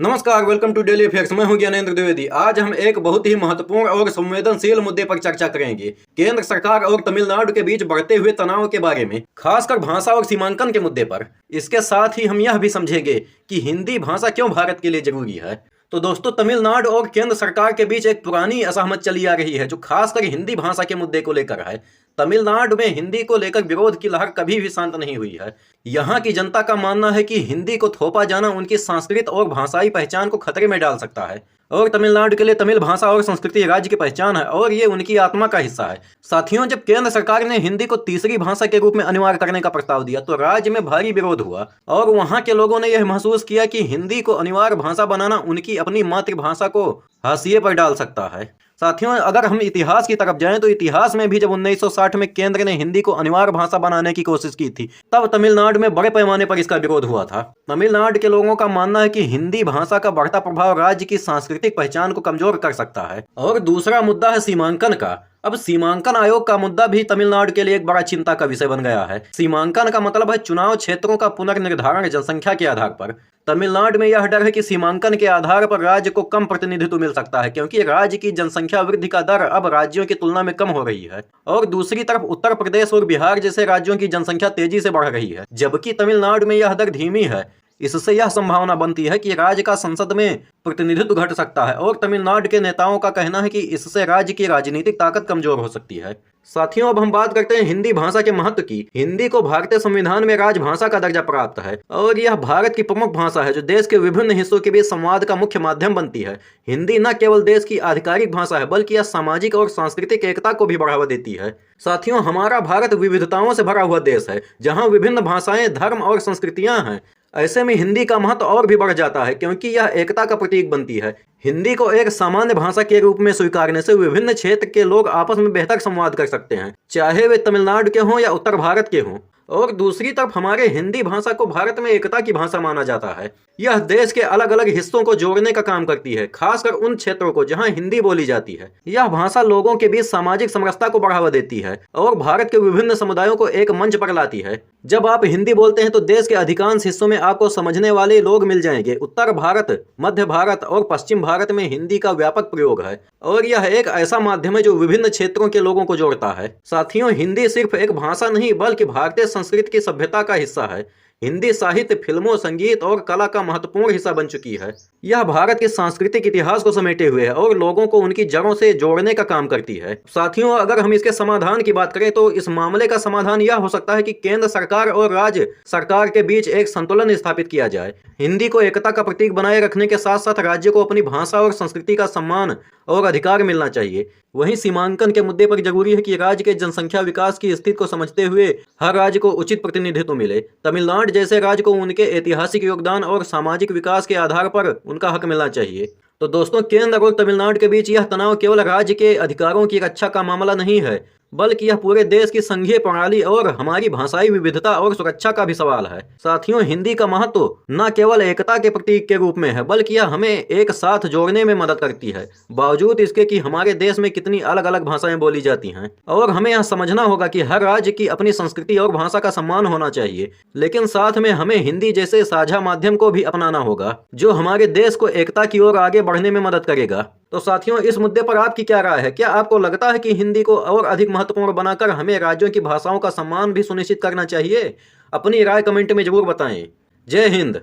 नमस्कार, welcome to daily effects. मैं हूं ज्ञानेंद्र द्विवेदी। आज हम एक बहुत ही महत्वपूर्ण और संवेदनशील मुद्दे पर चर्चा करेंगे। केंद्र सरकार और तमिलनाडु के बीच बढ़ते हुए तनाव के बारे में, खासकर भाषा और सीमांकन के मुद्दे पर। इसके साथ ही हम यह भी समझेंगे कि हिंदी भाषा क्यों भारत के लिए जरूरी है। तो दोस्तों, तमिलनाडु और केंद्र सरकार के बीच एक पुरानी असहमत चली आ रही है, जो खासकर हिंदी भाषा के मुद्दे को लेकर है। तमिलनाडु में हिंदी को लेकर विरोध की लहर कभी भी शांत नहीं हुई है। यहाँ की जनता का मानना है कि हिंदी को थोपा जाना उनकी सांस्कृतिक और भाषाई पहचान को खतरे में डाल सकता है। और तमिलनाडु के लिए तमिल भाषा और संस्कृति राज्य की पहचान है और ये उनकी आत्मा का हिस्सा है। साथियों, जब केंद्र सरकार ने हिंदी को तीसरी भाषा के रूप में अनिवार्य करने का प्रस्ताव दिया तो राज्य में भारी विरोध हुआ और वहाँ के लोगों ने यह महसूस किया कि हिंदी को अनिवार्य भाषा बनाना उनकी अपनी मातृभाषा को हाशिए पर डाल सकता है। साथियों, अगर हम इतिहास की तरफ जाएं तो इतिहास में भी जब 1960 में केंद्र ने हिंदी को अनिवार्य भाषा बनाने की कोशिश की थी, तब तमिलनाडु में बड़े पैमाने पर इसका विरोध हुआ था। तमिलनाडु के लोगों का मानना है कि हिंदी भाषा का बढ़ता प्रभाव राज्य की सांस्कृतिक पहचान को कमजोर कर सकता है। और दूसरा मुद्दा है सीमांकन का। अब सीमांकन आयोग का मुद्दा भी तमिलनाडु के लिए एक बड़ा चिंता का विषय बन गया है। सीमांकन का मतलब है चुनाव क्षेत्रों का पुनर्निर्धारण जनसंख्या के आधार पर। तमिलनाडु में यह डर है कि सीमांकन के आधार पर राज्य को कम प्रतिनिधित्व मिल सकता है, क्योंकि राज्य की जनसंख्या वृद्धि का दर अब राज्यों की तुलना में कम हो रही है। और दूसरी तरफ उत्तर प्रदेश और बिहार जैसे राज्यों की जनसंख्या तेजी से बढ़ रही है, जबकि तमिलनाडु में यह दर धीमी है। इससे यह संभावना बनती है कि राज्य का संसद में प्रतिनिधित्व घट सकता है और तमिलनाडु के नेताओं का कहना है कि इससे राज्य की राजनीतिक ताकत कमजोर हो सकती है। साथियों, अब हम बात करते हैं हिंदी भाषा के महत्व की। हिंदी को भारतीय संविधान में राजभाषा का दर्जा प्राप्त है और यह भारत की प्रमुख भाषा है, जो देश के विभिन्न हिस्सों के बीच संवाद का मुख्य माध्यम बनती है। हिंदी न केवल देश की आधिकारिक भाषा है, बल्कि यह सामाजिक और सांस्कृतिक एकता को भी बढ़ावा देती है। साथियों, हमारा भारत विविधताओं से भरा हुआ देश है, जहाँ विभिन्न भाषाएं, धर्म और संस्कृतियां हैं। ऐसे में हिंदी का महत्व और भी बढ़ जाता है, क्योंकि यह एकता का प्रतीक बनती है। हिंदी को एक सामान्य भाषा के रूप में स्वीकारने से विभिन्न क्षेत्र के लोग आपस में बेहतर संवाद कर सकते हैं, चाहे वे तमिलनाडु के हों या उत्तर भारत के हों। और दूसरी तरफ हमारे हिंदी भाषा को भारत में एकता की भाषा माना जाता है। यह देश के अलग अलग हिस्सों को जोड़ने का काम करती है, खासकर उन क्षेत्रों को जहां हिंदी बोली जाती है। यह भाषा लोगों के बीच सामाजिक समरसता को बढ़ावा देती है और भारत के विभिन्न समुदायों को एक मंच पर लाती है। जब आप हिंदी बोलते हैं तो देश के अधिकांश हिस्सों में आपको समझने वाले लोग मिल जाएंगे। उत्तर भारत, मध्य भारत और पश्चिम भारत में हिंदी का व्यापक प्रयोग है और यह एक ऐसा माध्यम है जो विभिन्न क्षेत्रों के लोगों को जोड़ता है। साथियों, हिंदी सिर्फ एक भाषा नहीं बल्कि भारतीय संस्कृति की सभ्यता का हिस्सा है। हिंदी साहित्य, फिल्मों, संगीत और कला का महत्वपूर्ण हिस्सा बन चुकी है। यह भारत के सांस्कृतिक इतिहास को समेटे हुए है और लोगों को उनकी जड़ों से जोड़ने का काम करती है। साथियों, अगर हम इसके समाधान की बात करें तो इस मामले का समाधान यह हो सकता है कि केंद्र सरकार और राज्य सरकार के बीच एक संतुलन स्थापित किया जाए। हिंदी को एकता का प्रतीक बनाए रखने के साथ साथ राज्य को अपनी भाषा और संस्कृति का सम्मान और अधिकार मिलना चाहिए। वहीं सीमांकन के मुद्दे पर जरूरी है कि राज्य के जनसंख्या विकास की स्थिति को समझते हुए हर राज्य को उचित प्रतिनिधित्व मिले। तमिलनाडु जैसे राज्य को उनके ऐतिहासिक योगदान और सामाजिक विकास के आधार पर उनका हक मिलना चाहिए। तो दोस्तों, केंद्र और तमिलनाडु के बीच यह तनाव केवल राज्य के अधिकारों की रक्षा का मामला नहीं है, बल्कि यह पूरे देश की संघीय प्रणाली और हमारी भाषाई विविधता और सुरक्षा का भी सवाल है। साथियों, हिंदी का महत्व न केवल एकता के प्रतीक के रूप में है, बल्कि यह हमें एक साथ जोड़ने में मदद करती है, बावजूद इसके कि हमारे देश में कितनी अलग अलग भाषाएं बोली जाती हैं। और हमें यह समझना होगा कि हर राज्य की अपनी संस्कृति और भाषा का सम्मान होना चाहिए, लेकिन साथ में हमें हिंदी जैसे साझा माध्यम को भी अपनाना होगा, जो हमारे देश को एकता की ओर आगे बढ़ने में मदद करेगा। तो साथियों, इस मुद्दे पर आपकी क्या राय है? क्या आपको लगता है कि हिंदी को और अधिक महत्वपूर्ण बनाकर हमें राज्यों की भाषाओं का सम्मान भी सुनिश्चित करना चाहिए? अपनी राय कमेंट में जरूर बताएं। जय हिंद।